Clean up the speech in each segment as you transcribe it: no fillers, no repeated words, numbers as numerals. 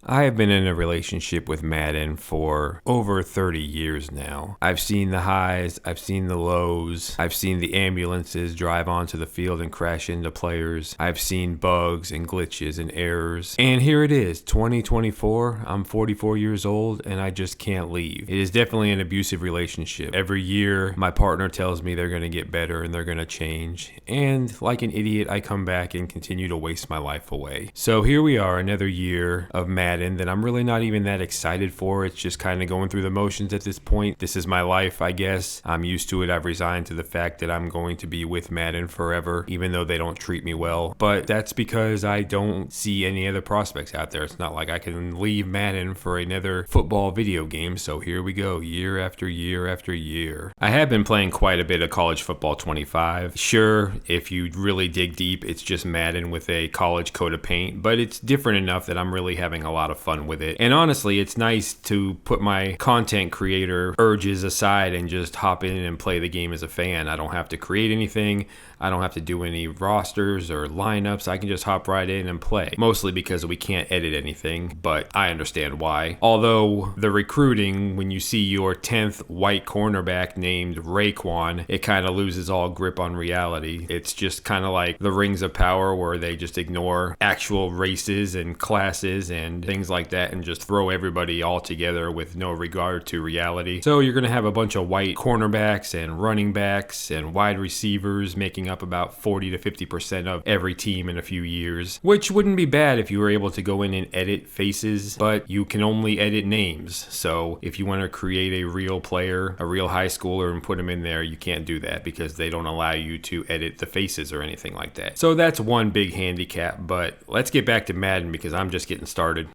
I have been in a relationship with Madden for over 30 years now. I've seen the highs, I've seen the lows, I've seen the ambulances drive onto the field and crash into players. I've seen bugs and glitches and errors. And here it is, 2024. I'm 44 years old and I just can't leave. It is definitely an abusive relationship. Every year, my partner tells me they're going to get better and they're going to change. And like an idiot, I come back and continue to waste my life away. So here we are, another year of Madden that I'm really not even that excited for. It's just kind of going through the motions at this point. This is my life, I guess. I'm used to it. I've resigned to the fact that I'm going to be with Madden forever, even though they don't treat me well. But that's because I don't see any other prospects out there. It's not like I can leave Madden for another football video game. So here we go, year after year after year. I have been playing quite a bit of college football 25. Sure, if you really dig deep, it's just Madden with a college coat of paint, but it's different enough that I'm really having a lot of fun with it. And honestly, it's nice to put my content creator urges aside and just hop in and play the game as a fan. I don't have to create anything. I don't have to do any rosters or lineups. I can just hop right in and play. Mostly because we can't edit anything, but I understand why. Although the recruiting, when you see your 10th white cornerback named Raekwon, it kind of loses all grip on reality. It's just kind of like the Rings of Power where they just ignore actual races and classes and things like that and just throw everybody all together with no regard to reality. So you're going to have a bunch of white cornerbacks and running backs and wide receivers making up about 40 to 50% of every team in a few years, which wouldn't be bad if you were able to go in and edit faces, but you can only edit names. So if you want to create a real player, a real high schooler, and put them in there, you can't do that because they don't allow you to edit the faces or anything like that. So that's one big handicap, but let's get back to Madden because I'm just getting started.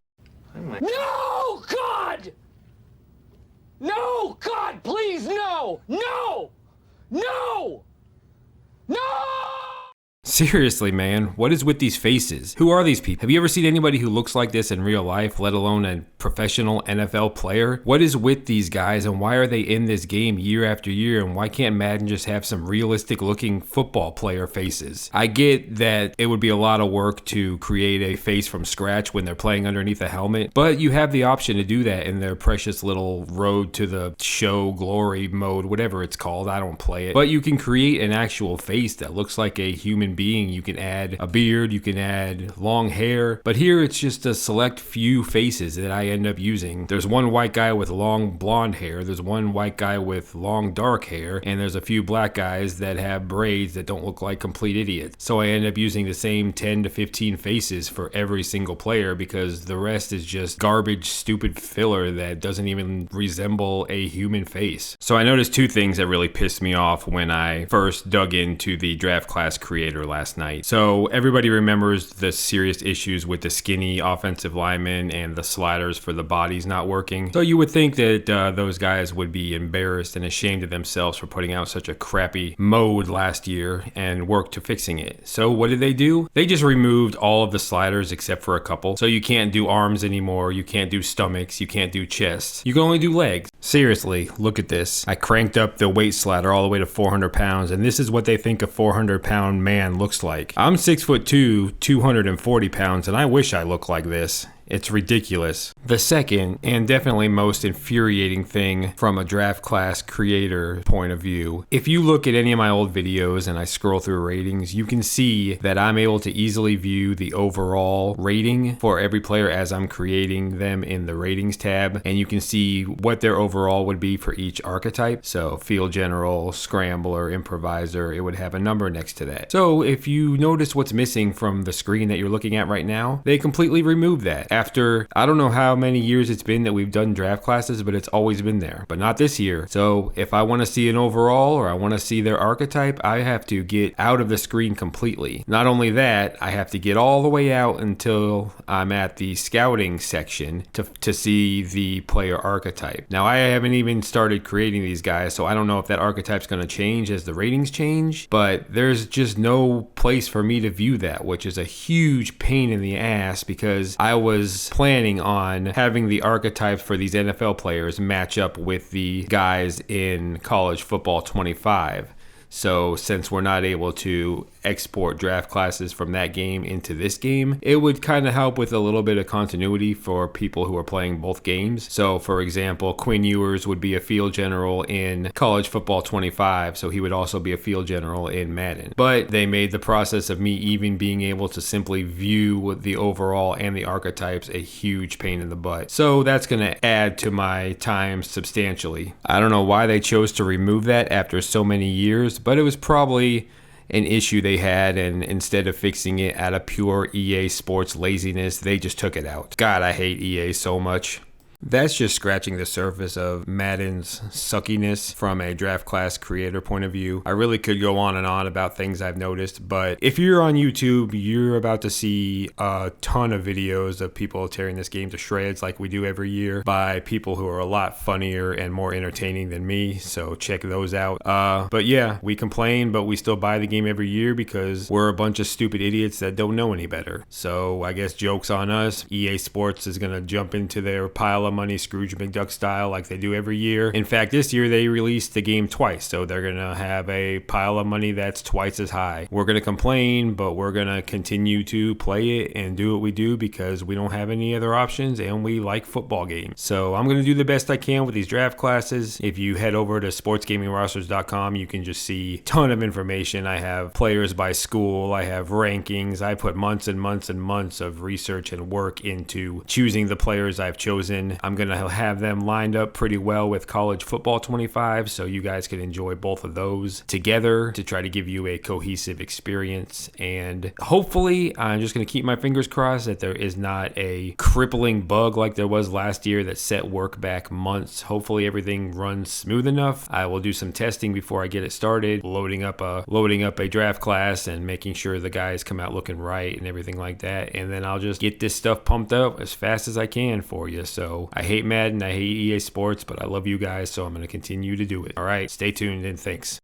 No, God! No, God, please, no! No! No! No! Seriously, man, what is with these faces? Who are these people? Have you ever seen anybody who looks like this in real life, let alone a professional NFL player? What is with these guys and why are they in this game year after year, and why can't Madden just have some realistic looking football player faces? I get that it would be a lot of work to create a face from scratch when they're playing underneath a helmet, but you have the option to do that in their precious little Road to the Show Glory mode, whatever it's called. I don't play it, but you can create an actual face that looks like a human being. You can add a beard, you can add long hair, but here it's just a select few faces that I end up using. There's one white guy with long blonde hair, there's one white guy with long dark hair, and there's a few black guys that have braids that don't look like complete idiots. So I end up using the same 10 to 15 faces for every single player because the rest is just garbage, stupid filler that doesn't even resemble a human face. So I noticed two things that really pissed me off when I first dug into the draft class creator last night. So everybody remembers the serious issues with the skinny offensive linemen and the sliders for the bodies not working. So you would think that those guys would be embarrassed and ashamed of themselves for putting out such a crappy mode last year and work to fixing it. So what did they do? They just removed all of the sliders except for a couple. So you can't do arms anymore, you can't do stomachs, you can't do chests. You can only do legs. Seriously, look at this. I cranked up the weight slider all the way to 400 pounds, and this is what they think a 400-pound man looks like. I'm 6'2", 240 pounds, and I wish I looked like this. It's ridiculous. The second, and definitely most infuriating thing from a draft class creator point of view, if you look at any of my old videos and I scroll through ratings, you can see that I'm able to easily view the overall rating for every player as I'm creating them in the ratings tab, and you can see what their overall would be for each archetype. So field general, scrambler, improviser, it would have a number next to that. So if you notice what's missing from the screen that you're looking at right now, they completely removed that. After, I don't know how many years it's been that we've done draft classes, but it's always been there, but not this year. So if I want to see an overall or I want to see their archetype, I have to get out of the screen completely. Not only that, I have to get all the way out until I'm at the scouting section to see the player archetype. Now, I haven't even started creating these guys, so I don't know if that archetype's going to change as the ratings change, but there's just no place for me to view that, which is a huge pain in the ass because I was planning on having the archetypes for these NFL players match up with the guys in college football 25. So since we're not able to export draft classes from that game into this game, it would kind of help with a little bit of continuity for people who are playing both games. So for example, Quinn Ewers would be a field general in college football 25, so he would also be a field general in Madden. But they made the process of me even being able to simply view the overall and the archetypes a huge pain in the butt. So that's going to add to my time substantially. I don't know why they chose to remove that after so many years, but it was probably an issue they had, and instead of fixing it out of pure EA Sports laziness, they just took it out. God, I hate EA so much. That's just scratching the surface of Madden's suckiness from a draft class creator point of view. I really could go on and on about things I've noticed, but if you're on YouTube, you're about to see a ton of videos of people tearing this game to shreds like we do every year by people who are a lot funnier and more entertaining than me, so check those out. But yeah, we complain, but we still buy the game every year because we're a bunch of stupid idiots that don't know any better. So I guess joke's on us. EA Sports is going to jump into their pile of money Scrooge McDuck style like they do every year. In fact, this year they released the game twice, so they're gonna have a pile of money that's twice as high. We're gonna complain, but we're gonna continue to play it and do what we do because we don't have any other options and we like football games. So I'm gonna do the best I can with these draft classes. If you head over to sportsgamingrosters.com, you can just see a ton of information. I have players by school, I have rankings, I put months and months and months of research and work into choosing the players I've chosen. I'm going to have them lined up pretty well with college football 25, so you guys can enjoy both of those together to try to give you a cohesive experience. And hopefully, I'm just going to keep my fingers crossed that there is not a crippling bug like there was last year that set work back months. Hopefully, everything runs smooth enough. I will do some testing before I get it started, loading up a draft class and making sure the guys come out looking right and everything like that. And then I'll just get this stuff pumped up as fast as I can for you. So I hate Madden, I hate EA Sports, but I love you guys, so I'm going to continue to do it. All right, stay tuned and thanks.